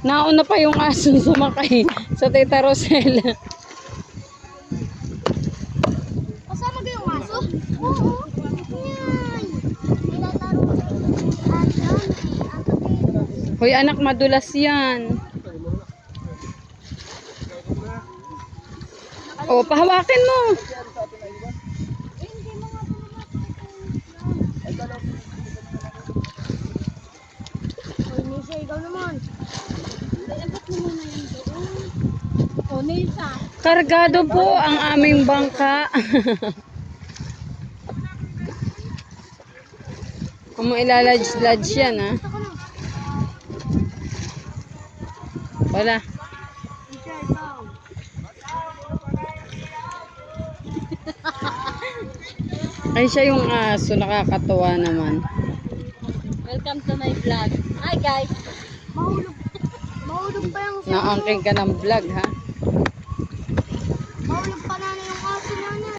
Nauna pa yung aso sumakay sa Tita Rosel. Kasama ba yung aso? Oo. Yan. Nilalaro. Hoy anak, madulas yan. O, pahawakin mo. Hoy, Nisha, ikaw naman. Dapat mo muna yung doon. O, Nisha. Kargado po ang aming bangka. Kung mo ilaladge-ladge yan, ha? Wala. Nisha, ikaw. Ay, siya yung aso. Nakakatuwa naman. Welcome to my vlog. Hi, guys. Mahulog. Mahulog pa yung Naangking ka ng vlog, ha? Mahulog pa na yung aso na niya.